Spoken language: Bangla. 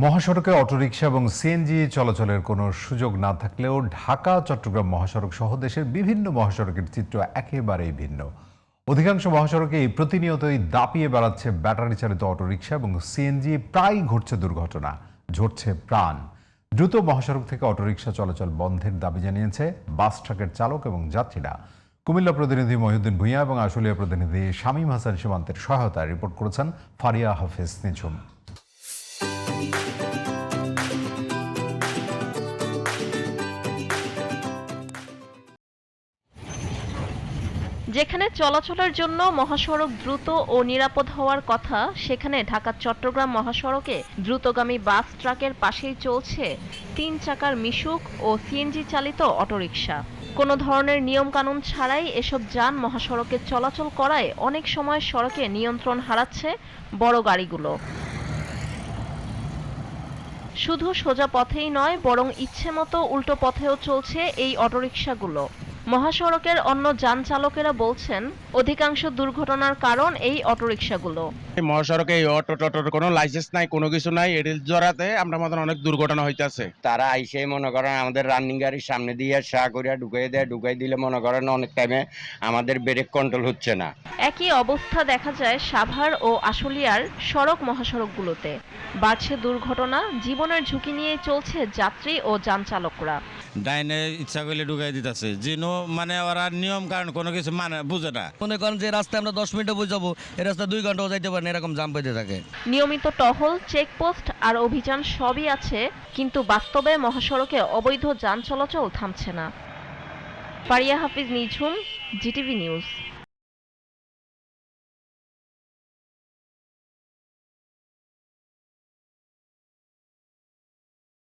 মহাসড়কে অটোরিকশা এবং সিএনজি চলাচলের কোনো সুযোগ না থাকলেও ঢাকা চট্টগ্রাম মহাসড়ক সহ দেশের বিভিন্ন মহাসড়কের চিত্র একেবারেই ভিন্ন। অধিকাংশ মহাসড়কেই প্রতিনিয়তই দাপিয়ে বেড়াচ্ছে ব্যাটারি চালিত অটোরিকশা এবং সিএনজি, প্রায় ঘটছে দুর্ঘটনা, ঝরছে প্রাণ। দ্রুত মহাসড়ক থেকে অটোরিকশা চলাচল বন্ধের দাবি জানিয়েছে বাস ট্রাকের চালক এবং যাত্রীরা। কুমিল্লা প্রতিনিধি মহিউদ্দিন ভূঁইয়া এবং আশুলিয়া প্রতিনিধি শামীম হাসান সীমান্তের সহায়তায় রিপোর্ট করেছেন ফারিয়া হাফেজ নিঝুম। যেখানে চলাচলের জন্য মহাসড়ক দ্রুত ও নিরাপদ হওয়ার কথা, সেখানে ঢাকা চট্টগ্রাম মহাসড়কে দ্রুতগামী বাস ট্রাকের পাশেই চলছে 3 চাকার মিশুক ও সিএনজি চালিত অটোরিকশা। কোনো ধরনের নিয়ম কানুন ছাড়াই এসব যান মহাসড়কে চলাচল করায় অনেক সময় সড়কে নিয়ন্ত্রণ হারাচ্ছে বড় গাড়িগুলো। শুধু সোজা পথেই নয়, বরং ইচ্ছেমতো উল্টো পথেও চলছে এই অটোরিকশাগুলো। মহাসড়কের অন্য যান চালকেরা বলছেন, অধিকাংশ দুর্ঘটনার কারণ এই অটোরিকশাগুলো। মহাসড়কে এই অটোর কোনো লাইসেন্স নাই, কোনো কিছু নাই, এটির জড়াতে আমরা মতন অনেক দুর্ঘটনা হইতেছে। তারা আইসে মনে করেন আমাদের রানিং গাড়ির সামনে দিয়ে করিয়া ঢুকাই দিলে মনে করেন অনেক টাইমে আমাদের ব্রেক কন্ট্রোল হচ্ছে না। একই অবস্থা দেখা যায় সাভার ও আশুলিয়ার সড়ক মহাসড়কগুলোতে। বাড়ছে দুর্ঘটনা, জীবনের ঝুঁকি নিয়ে চলছে যাত্রী ও যান চালকরা। ডাইনে ইচ্ছা করলে ঢুকাই দিতেছে, জিনো মানে ওরা নিয়ম কারণ কোনো কিছু মানে বুঝে না। মনে করেন যে রাস্তায় আমরা 10 মিনিটে বুঝাবো, এই রাস্তা 2 ঘন্টাও যাইতে পারেন, এরকম জাম পেতে থাকে। নিয়মিত টহল, চেকপোস্ট আর অভিযান সবই আছে, কিন্তু বাস্তবে মহাসড়কে অবৈধ যান চলাচল থামছে না। ফারিয়া হাফিজ নিঝুম, জিটিভি নিউজ।